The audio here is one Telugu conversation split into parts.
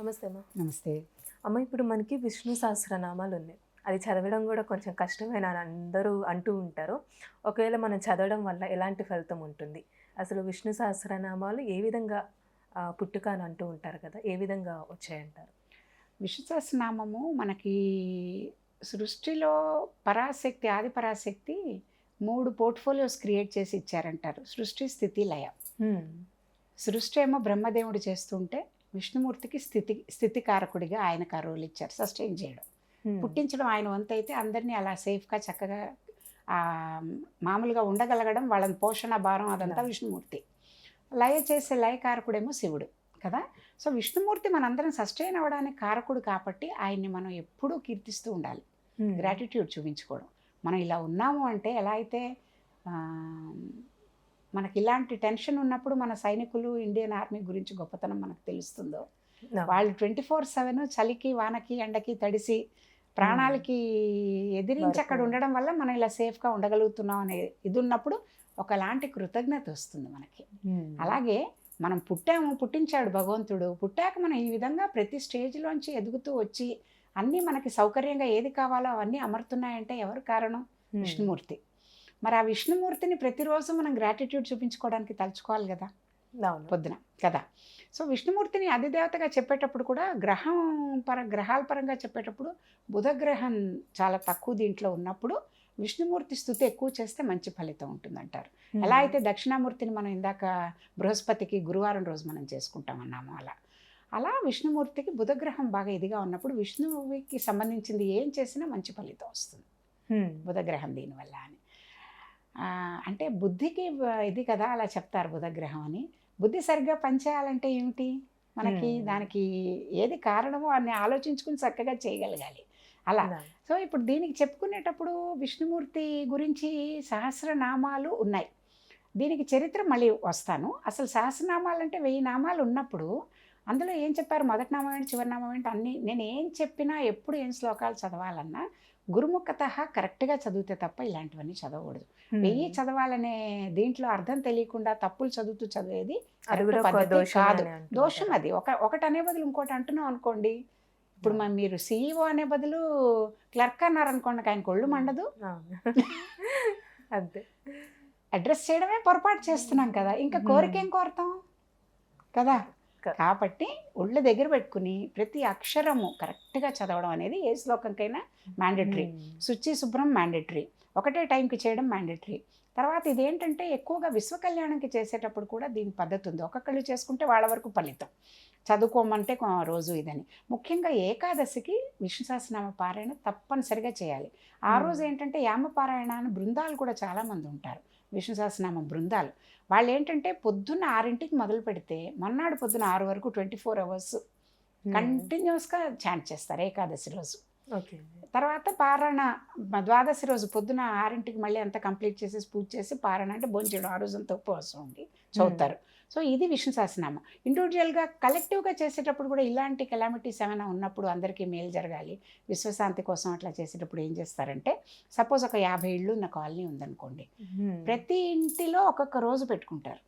నమస్తే అమ్మ. నమస్తే. అమ్మ, ఇప్పుడు మనకి విష్ణు సహస్రనామాలు ఉన్నాయి. అది చదవడం కూడా కొంచెం కష్టమేనా అని అందరూ అంటూ ఉంటారు. ఒకవేళ మనం చదవడం వల్ల ఎలాంటి ఫలితం ఉంటుంది? అసలు విష్ణు సహస్రనామాలు ఏ విధంగా పుట్టుక అని అంటూ ఉంటారు కదా! ఏ విధంగా వచ్చాయంటారు? విష్ణు సహస్రనామము మనకి సృష్టిలో పరాశక్తి, ఆది పరాశక్తి 3 పోర్ట్‌ఫోలియోస్ క్రియేట్ చేసి ఇచ్చారంటారు. సృష్టి, స్థితి, లయ. హ్మ్. సృష్టి ఏమో బ్రహ్మదేవుడు చేస్తుంటే, విష్ణుమూర్తికి స్థితికారకుడిగా ఆయనకు ఆ రోల్ ఇచ్చారు. సస్టైన్ చేయడం. హ్మ్. పుట్టించడం ఆయన వంతైతే అందరినీ అలా సేఫ్‌గా చక్కగా మామూలుగా ఉండగలగడం, వాళ్ళని పోషణ భారం అదంతా విష్ణుమూర్తి. లయ చేసే లయకారకుడేమో శివుడు కదా! సో, విష్ణుమూర్తి మనందరం సస్టైన్ అవ్వడానికి కారకుడు కాబట్టి ఆయన్ని మనం ఎప్పుడూ కీర్తిస్తూ ఉండాలి. హ్మ్. గ్రాటిట్యూడ్ చూపించుకోవడం. మనం ఇలా ఉన్నాము అంటే ఎలా అయితే ఆహ్, మనకి ఇలాంటి టెన్షన్ ఉన్నప్పుడు మన సైనికులు, ఇండియన్ ఆర్మీ గురించి గొప్పతనం మనకు తెలుస్తుందో, వాళ్ళు 24/7 చలికి, వానకి, ఎండకి తడిసి ప్రాణాలకి ఎదిరించి అక్కడ ఉండడం వల్ల మనం ఇలా సేఫ్‌గా ఉండగలుగుతున్నాం అనే ఇది ఉన్నప్పుడు ఒకలాంటి కృతజ్ఞత వస్తుంది మనకి. అలాగే మనం పుట్టించాడు భగవంతుడు. పుట్టాక మనం ఈ విధంగా ప్రతి స్టేజ్‌లోంచి ఎదుగుతూ వచ్చి అన్నీ మనకి సౌకర్యంగా ఏది కావాలో అవన్నీ అమరుతున్నాయంటే ఎవరు కారణం? విష్ణుమూర్తి. మరి ఆ విష్ణుమూర్తిని ప్రతిరోజు మనం గ్రాటిట్యూడ్ చూపించుకోవడానికి తలుచుకోవాలి గదా! అవును. పొద్దున కదా! సో, విష్ణుమూర్తిని అధిదేవతగా చెప్పేటప్పుడు కూడా గ్రహాల పరంగా చెప్పేటప్పుడు బుధగ్రహం చాలా తక్కువ దీంట్లో ఉన్నప్పుడు విష్ణుమూర్తి స్తుతి ఎక్కువ చేస్తే మంచి ఫలితం ఉంటుందంటారు. ఎలా అయితే దక్షిణామూర్తిని మనం ఇందాక బృహస్పతికి గురువారం రోజు మనం చేసుకుంటామన్నామో అలా విష్ణుమూర్తికి బుధగ్రహం బాగా ఇదిగా ఉన్నప్పుడు విష్ణువుకి సంబంధించింది ఏం చేసినా మంచి ఫలితం వస్తుంది. బుధగ్రహం దీనివల్ల అని. అంటే బుద్ధికి ఇది కదా అలా చెప్తారు బుధగ్రహం అని. బుద్ధి సరిగ్గా పనిచేయాలంటే ఏమిటి? మనకి దానికి ఏది కారణమో అన్ని ఆలోచించుకుని చక్కగా చేయగలగాలి. అలా. సో, ఇప్పుడు దీనికి చెప్పుకునేటప్పుడు విష్ణుమూర్తి గురించి సహస్రనామాలు ఉన్నాయి. దీనికి చరిత్ర మళ్ళీ వస్తాను. అసలు సహస్రనామాలంటే 1000 నామాలు ఉన్నప్పుడు అందులో ఏం చెప్పారు? మొదటి నామం ఏంటి, చివరి నామం ఏంటి అన్నీ నేను ఏం చెప్పినా ఎప్పుడు ఏం శ్లోకాలు చదవాలన్నా గురుముఖతః కరెక్ట్‌గా చదివితే తప్ప ఇలాంటివన్నీ చదవకూడదు. 1000 చదవాలనే దీంట్లో అర్థం తెలియకుండా తప్పులు చదువుతూ చదివేది కరెక్ట్ పద్ధతి కాదు. దోషం అది. ఒకటి అనే బదులు ఇంకోటి అంటున్నాం అనుకోండి. ఇప్పుడు మీరు సీఈఓ అనే బదులు క్లర్క్ అన్నారనుకోండి ఆయనకి ఒళ్ళు మండదు. అంతే. అడ్రస్ చేయడమే పొరపాటు చేస్తున్నాం కదా! ఇంకా కోరికేం కోరతాం కదా! కాబట్టి ఒళ్ళు దగ్గర పెట్టుకుని ప్రతి అక్షరము కరెక్ట్‌గా చదవడం అనేది ఏ శ్లోకంకైనా మ్యాండేటరీ. శుచి, శుభ్రం మ్యాండేటరీ. ఒకటే టైంకి చేయడం మ్యాండేటరీ. తర్వాత ఇదేంటంటే ఎక్కువగా విశ్వకళ్యాణంకి చేసేటప్పుడు కూడా దీని పద్ధతి ఉంది. ఒక్కొక్కళ్ళు చేసుకుంటే వాళ్ళ వరకు ఫలితం. చదువుకోమంటే రోజు ఇదని. ముఖ్యంగా ఏకాదశికి విష్ణు సహస్రనామ పారాయణ తప్పనిసరిగా చేయాలి. ఆ రోజు ఏంటంటే యామపారాయణ అని బృందాలు కూడా చాలామంది ఉంటారు. విష్ణు సహస్రనామ బృందాలు. వాళ్ళేంటంటే పొద్దున్న 6కి మొదలు పెడితే మర్నాడు పొద్దున 6 వరకు 24 అవర్స్ కంటిన్యూస్‌గా చాంట్ చేస్తారు ఏకాదశి రోజు. ఓకే. తర్వాత పారాయణ ద్వాదశి రోజు పొద్దున 6కి మళ్ళీ అంతా కంప్లీట్ చేసేసి పూజ చేసి పారాయణ అంటే భోంచేయడం ఆ రోజంతా ఉపవాసం ఉండి చదువుతారు. సో, ఇది విష్ణు సహస్రనామం. ఇండివిజువల్‌గా కలెక్టివ్‌గా చేసేటప్పుడు కూడా ఇలాంటి కెలామిటీస్ ఏమైనా ఉన్నప్పుడు అందరికీ మేలు జరగాలి, విశ్వశాంతి కోసం అట్లా చేసేటప్పుడు ఏం చేస్తారంటే సపోజ్ ఒక 50 ఇళ్ళు ఉన్న కాలనీ ఉందనుకోండి. ప్రతి ఇంటిలో ఒక్కొక్క రోజు పెట్టుకుంటారు.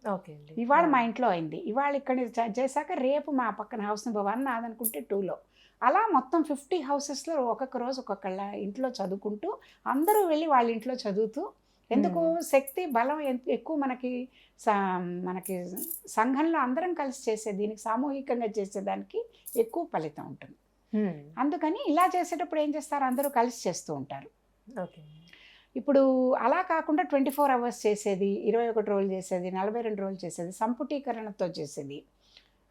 ఓకే అండి. ఇవాళ మా ఇంట్లో అయింది. ఇవాళ ఇక్కడ చేశాక రేపు మా పక్కన హౌస్ నెంబర్ 1 నాదనుకుంటే 2లో. అలా మొత్తం 50 హౌసెస్‌లో ఒక్కొక్క రోజు ఒక్కొక్కళ్ళ ఇంట్లో చదువుకుంటూ అందరూ వెళ్ళి వాళ్ళ ఇంట్లో చదువుతూ ఎందుకు శక్తి బలం ఎక్కువ మనకి మనకి సంఘంలో అందరం కలిసి చేసే దీనికి సామూహికంగా చేసేదానికి ఎక్కువ ఫలితం ఉంటుంది. అందుకని ఇలా చేసేటప్పుడు ఏం చేస్తారు అందరూ కలిసి చేస్తూ ఉంటారు. ఓకే. ఇప్పుడు అలా కాకుండా 24 అవర్స్ చేసేది, 21 రోజులు చేసేది, 42 రోజులు చేసేది, సంపుటీకరణతో చేసేది.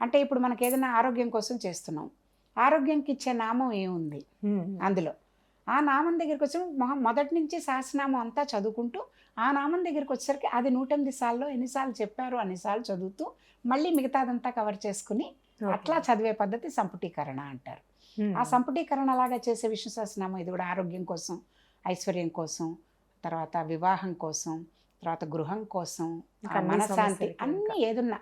అంటే ఇప్పుడు మనకి ఏదైనా ఆరోగ్యం కోసం చేస్తున్నాం. ఆరోగ్యంకి ఇచ్చే నామం ఏముంది అందులో? ఆ నామం దగ్గరికి వచ్చి మొదటి నుంచి సహస్రనామం అంతా చదువుకుంటూ ఆ నామం దగ్గరికి వచ్చేసరికి అది 108 సార్లు ఎన్నిసార్లు చెప్పారు అన్నిసార్లు చదువుతూ మళ్ళీ మిగతాదంతా కవర్ చేసుకుని అట్లా చదివే పద్ధతి సంపుటీకరణ అంటారు. ఆ సంపుటీకరణ లాగా చేసే విష్ణు సహస్రనామం ఇది కూడా ఆరోగ్యం కోసం, ఐశ్వర్యం కోసం, తర్వాత వివాహం కోసం, తర్వాత గృహం కోసం, మనశ్శాంతి అన్నీ ఏదున్నా.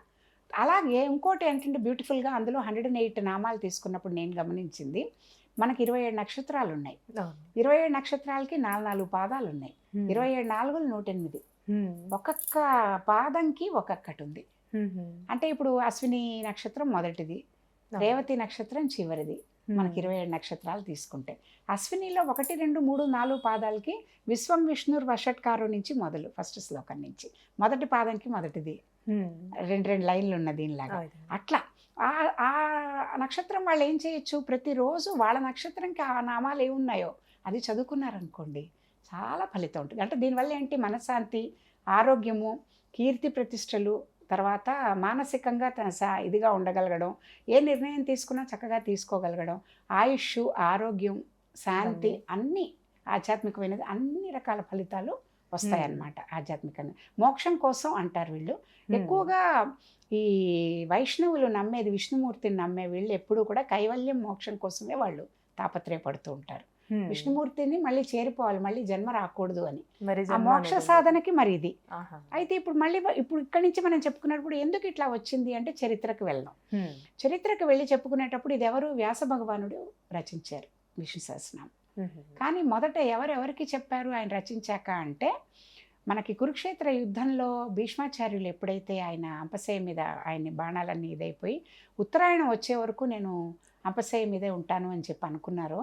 అలాగే ఇంకోటి ఏంటంటే బ్యూటిఫుల్‌గా అందులో 108 నామాలు తీసుకున్నప్పుడు నేను గమనించింది మనకి 27 నక్షత్రాలు ఉన్నాయి. 27 నక్షత్రాలకి 4 పాదాలు ఉన్నాయి. 27 4లు 108. ఒక్కొక్క పాదంకి ఒక్కొక్కటి ఉంది. అంటే ఇప్పుడు అశ్విని నక్షత్రం మొదటిది, రేవతి నక్షత్రం చివరిది మనకి 27 నక్షత్రాలు తీసుకుంటే. అశ్వినిలో 1, 2, 3, 4 పాదాలకి విశ్వం విష్ణుర్ వషట్కారు నుంచి మొదలు, ఫస్ట్ శ్లోకం నుంచి మొదటి పాదంకి మొదటిది 2 లైన్లు ఉన్న దీనిలాగా. అట్లా ఆ నక్షత్రం వాళ్ళు ఏం చేయొచ్చు, ప్రతిరోజు వాళ్ళ నక్షత్రంకి ఆ నామాలు ఏమున్నాయో అది చదువుకున్నారనుకోండి, చాలా ఫలితం ఉంటుంది. అంటే దీనివల్ల ఏంటి, మనశ్శాంతి, ఆరోగ్యము, కీర్తి ప్రతిష్టలు, తర్వాత మానసికంగా ఇదిగా ఉండగలగడం, ఏ నిర్ణయం తీసుకున్నా చక్కగా తీసుకోగలగడం, ఆయుష్, ఆరోగ్యం, శాంతి, అన్నీ ఆధ్యాత్మికమైనది, అన్ని రకాల ఫలితాలు వస్తాయన్నమాట. ఆధ్యాత్మికంగా మోక్షం కోసం అంటారు వీళ్ళు. ఎక్కువగా ఈ వైష్ణవులు నమ్మేది, విష్ణుమూర్తిని నమ్మే వీళ్ళు ఎప్పుడూ కూడా కైవల్యం, మోక్షం కోసమే వాళ్ళు తాపత్రయపడుతూ ఉంటారు. విష్ణుమూర్తిని మళ్ళీ చేరిపోవాలి, మళ్ళీ జన్మ రాకూడదు అని, ఆ మోక్ష సాధనకి మరి ఇది. అయితే ఇప్పుడు ఇక్కడి నుంచి మనం చెప్పుకున్నప్పుడు ఎందుకు ఇట్లా వచ్చింది అంటే చరిత్రకు వెళ్దాం. చరిత్రకు వెళ్ళి చెప్పుకునేటప్పుడు ఇది ఎవరు, వ్యాస భగవానుడు రచించారు విష్ణు సహస్రనామం. కానీ మొదట ఎవరెవరికి చెప్పారు ఆయన రచించాక అంటే, మనకి కురుక్షేత్ర యుద్ధంలో భీష్మాచార్యులు ఎప్పుడైతే ఆయన అంపశయ్య మీద ఆయన్ని బాణాలన్నీ ఇదైపోయి ఉత్తరాయణం వచ్చే వరకు నేను అంపశయ్య మీదే ఉంటాను అని చెప్పి అనుకున్నారో,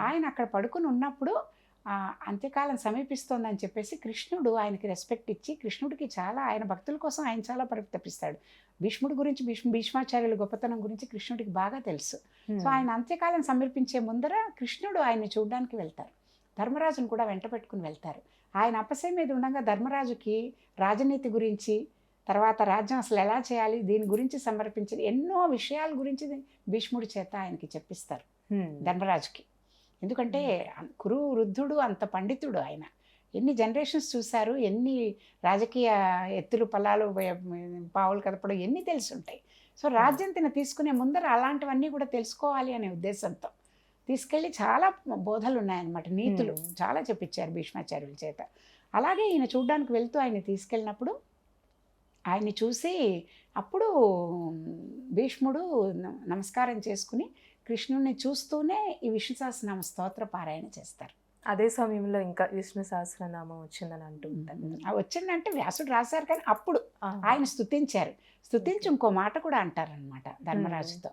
ఆయన అక్కడ పడుకుని ఉన్నప్పుడు అంత్యకాలం సమీపిస్తోందని చెప్పేసి కృష్ణుడు ఆయనకి రెస్పెక్ట్ ఇచ్చి, కృష్ణుడికి చాలా, ఆయన భక్తుల కోసం ఆయన చాలా పరితపిస్తాడు. భీష్ముడి గురించి, భీష్మాచార్యుల గొప్పతనం గురించి కృష్ణుడికి బాగా తెలుసు. సో ఆయన అంత్యకాలం సమర్పించే ముందర కృష్ణుడు ఆయన్ని చూడడానికి వెళ్తారు, ధర్మరాజును కూడా వెంట పెట్టుకుని వెళ్తారు. ఆయన అపశయ మీద ఉండగా ధర్మరాజుకి రాజనీతి గురించి, తర్వాత రాజ్యం అసలు ఎలా చేయాలి దీని గురించి సమర్పించిన ఎన్నో విషయాల గురించి భీష్ముడి చేత ఆయనకి చెప్పిస్తారు ధర్మరాజుకి. ఎందుకంటే కురు వృద్ధుడు, అంత పండితుడు ఆయన, ఎన్ని జనరేషన్స్ చూశారు, ఎన్ని రాజకీయ ఎత్తులు పల్లాలు పావులు కదపడం ఎన్ని తెలిసి ఉంటాయి. సో రాజ్యం తిన తీసుకునే ముందర అలాంటివన్నీ కూడా తెలుసుకోవాలి అనే ఉద్దేశంతో తీసుకెళ్ళి చాలా బోధలు ఉన్నాయన్నమాట, నీతులు చాలా చెప్పించారు భీష్మాచార్యుల చేత. అలాగే ఈయన చూడ్డానికి వెళ్తూ ఆయన్ని తీసుకెళ్ళినప్పుడు ఆయన్ని చూసి అప్పుడు భీష్ముడు నమస్కారం చేసుకుని కృష్ణుడిని చూస్తూనే ఈ విష్ణు సహస్రనామ స్తోత్ర పారాయణ చేస్తారు. అదే సమయంలో ఇంకా విష్ణు సహస్రనామం వచ్చిందని అంటూ ఉంటారు. వచ్చిందంటే వ్యాసుడు రాశారు, కానీ అప్పుడు ఆయన స్తుతించారు. స్తుతించి ఇంకో మాట కూడా అంటారనమాట ధర్మరాజుతో,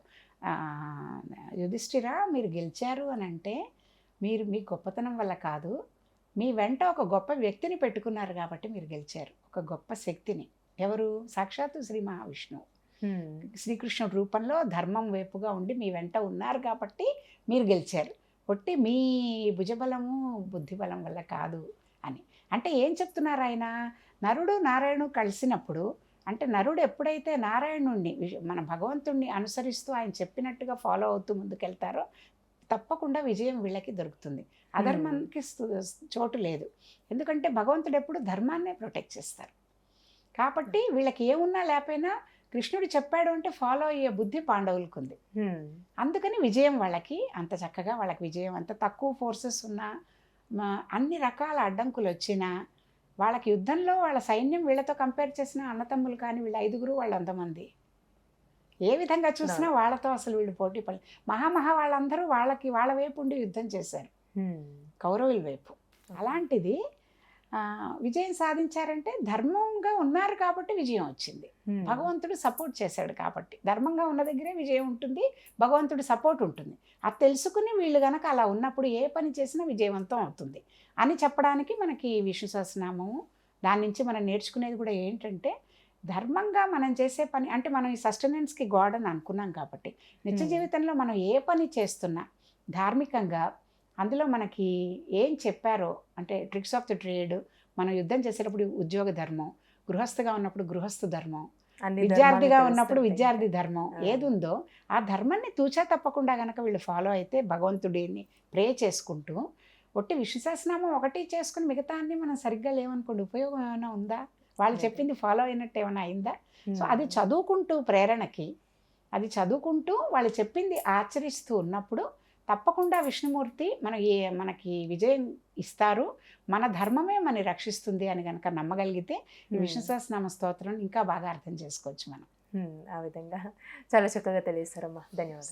యుధిష్ఠిరా మీరు గెలిచారు అని అంటే మీరు మీ గొప్పతనం వల్ల కాదు, మీ వెంట ఒక గొప్ప వ్యక్తిని పెట్టుకున్నారు కాబట్టి మీరు గెలిచారు, ఒక గొప్ప శక్తిని. ఎవరు, సాక్షాత్తు శ్రీ మహావిష్ణువు శ్రీకృష్ణుడి రూపంలో ధర్మం వైపుగా ఉండి మీ వెంట ఉన్నారు కాబట్టి మీరు గెలిచారు, ఒట్టి మీ భుజబలము బుద్ధిబలం వల్ల కాదు అని. అంటే ఏం చెప్తున్నారు ఆయన, నరుడు నారాయణుడు కలిసినప్పుడు, అంటే నరుడు ఎప్పుడైతే నారాయణుడిని, మన భగవంతుడిని అనుసరిస్తూ ఆయన చెప్పినట్టుగా ఫాలో అవుతూ ముందుకెళ్తారో తప్పకుండా విజయం వీళ్ళకి దొరుకుతుంది. అధర్మానికి చోటు లేదు. ఎందుకంటే భగవంతుడు ఎప్పుడు ధర్మాన్నే ప్రొటెక్ట్ చేస్తారు. కాబట్టి వీళ్ళకి ఏమున్నా లేకపోయినా కృష్ణుడు చెప్పాడు అంటే ఫాలో అయ్యే బుద్ధి పాండవులకు ఉంది. అందుకని విజయం వాళ్ళకి అంత చక్కగా, వాళ్ళకి విజయం అంత తక్కువ ఫోర్సెస్ ఉన్నా, అన్ని రకాల అడ్డంకులు వచ్చినా, వాళ్ళకి యుద్ధంలో వాళ్ళ సైన్యం వీళ్ళతో కంపేర్ చేసిన అన్నతమ్ములు కానీ వీళ్ళు 5గురు, వాళ్ళు 100 ఏ విధంగా చూసినా వాళ్ళతో అసలు వీళ్ళు పోటీ పడలేదు. మహామహా వాళ్ళందరూ వాళ్ళ వైపు ఉండి యుద్ధం చేశారు, కౌరవుల వైపు. అలాంటిది విజయం సాధించారంటే ధర్మంగా ఉన్నారు కాబట్టి విజయం వచ్చింది. భగవంతుడు సపోర్ట్ చేశాడు కాబట్టి, ధర్మంగా ఉన్న దగ్గరే విజయం ఉంటుంది, భగవంతుడి సపోర్ట్ ఉంటుంది. అది తెలుసుకుని వీళ్ళు కనుక అలా ఉన్నప్పుడు ఏ పని చేసినా విజయవంతం అవుతుంది అని చెప్పడానికి మనకి విష్ణు సహస్రనామము. దాని నుంచి మనం నేర్చుకునేది కూడా ఏంటంటే, ధర్మంగా మనం చేసే పని, అంటే మనం ఈ సస్టెనెన్స్కి గాడ్ అని అనుకున్నాం కాబట్టి నిత్య జీవితంలో మనం ఏ పని చేస్తున్నా ధార్మికంగా, అందులో మనకి ఏం చెప్పారో, అంటే ట్రిక్స్ ఆఫ్ ద ట్రేడ్, మనం యుద్ధం చేసేటప్పుడు ఉద్యోగ ధర్మం, గృహస్థగా ఉన్నప్పుడు గృహస్థ ధర్మం, విద్యార్థిగా ఉన్నప్పుడు విద్యార్థి ధర్మం, ఏది ఉందో ఆ ధర్మాన్ని తూచా తప్పకుండా కనుక వీళ్ళు ఫాలో అయితే, భగవంతుడిని ప్రే చేసుకుంటూ ఒట్టి విష్ణు సహస్రనామం ఒకటి చేసుకుని మిగతా అన్ని మనం సరిగ్గా లేవనుకోండి, ఉపయోగం ఏమైనా ఉందా, వాళ్ళు చెప్పింది ఫాలో అయినట్టు ఏమైనా అయిందా? సో అది చదువుకుంటూ, ప్రేరణకి అది చదువుకుంటూ వాళ్ళు చెప్పింది ఆచరిస్తూ ఉన్నప్పుడు తప్పకుండా విష్ణుమూర్తి మనకి విజయం ఇస్తారు, మన ధర్మమే మనని రక్షిస్తుంది అని కనుక నమ్మగలిగితే ఈ విష్ణు సహస్రనామ స్తోత్రం ఇంకా బాగా అర్థం చేసుకోవచ్చు మనం. ఆ విధంగా చాలా చక్కగా తెలియజేస్తారమ్మా, ధన్యవాదాలు.